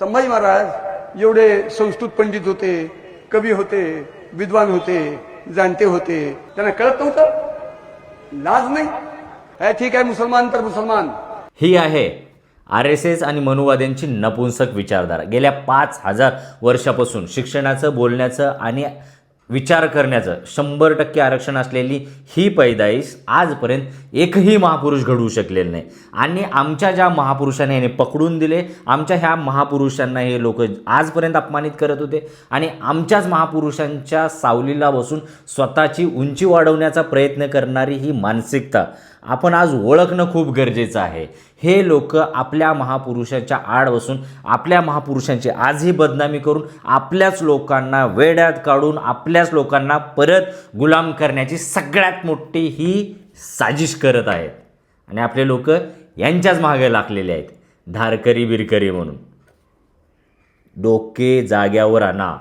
संभाजी महाराज एवढे संस्कृत पंडित होते, कवी होते, विद्वान होते, जाणते होते, त्यांना कळत नव्हतं? लाज नाही? ठीक आहे, मुसलमान तर मुसलमान. ही आहे RSS आणि मनुवाद्यांची नपुंसक विचारधारा. गेल्या 5000 वर्षापासून शिक्षणाचं, बोलण्याचं आणि विचार करण्याचं 100% आरक्षण असलेली ही पैदाईस आजपर्यंत एकही महापुरुष घडवू शकलेला नाही. आणि आमच्या ज्या महापुरुषांनी याने पकडून दिले, आमच्या ह्या महापुरुषांना हे लोक आजपर्यंत अपमानित करत होते. आणि आमच्याच महापुरुषांच्या सावलीला बसून स्वतःची उंची वाढवण्याचा प्रयत्न करणारी ही मानसिकता आपण आज ओळखणं खूप गरजेचं आहे. हे लोक आपल्या महापुरुषांच्या आड बसून आपल्या महापुरुषांची आजही बदनामी करून आपल्याच लोकांना वेड्यात काढून आपल्याच लोकांना परत गुलाम करण्याची सगळ्यात मोठी ही साजिश करत आहेत. आणि आपले लोक यांच्याच मागे लागलेले आहेत, धारकरी बिरकरी म्हणून. डोके जाग्यावर आणा.